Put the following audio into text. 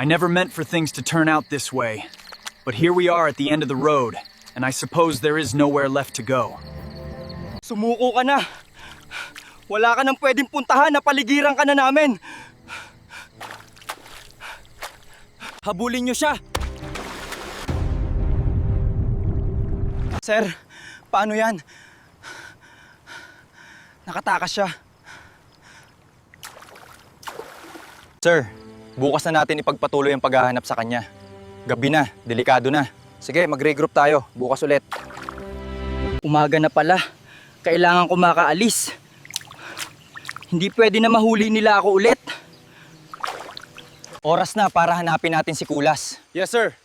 I never meant for things to turn out this way. But here we are at the end of the road, and I suppose there is nowhere left to go. Sumuko ka na. Wala ka nang pwedeng puntahan, napaligiran ka na namin. Habulin niyo siya. Sir, paano yan? Nakatakas siya. Sir, bukas na natin ipagpatuloy ang paghahanap sa kanya. Gabi na, delikado na. Sige, mag-regroup tayo. Bukas ulit. Umaga na pala. Kailangan ko makaalis. Hindi pwede na mahuli nila ako ulit. Oras na para hanapin natin si Kulas. Yes, sir.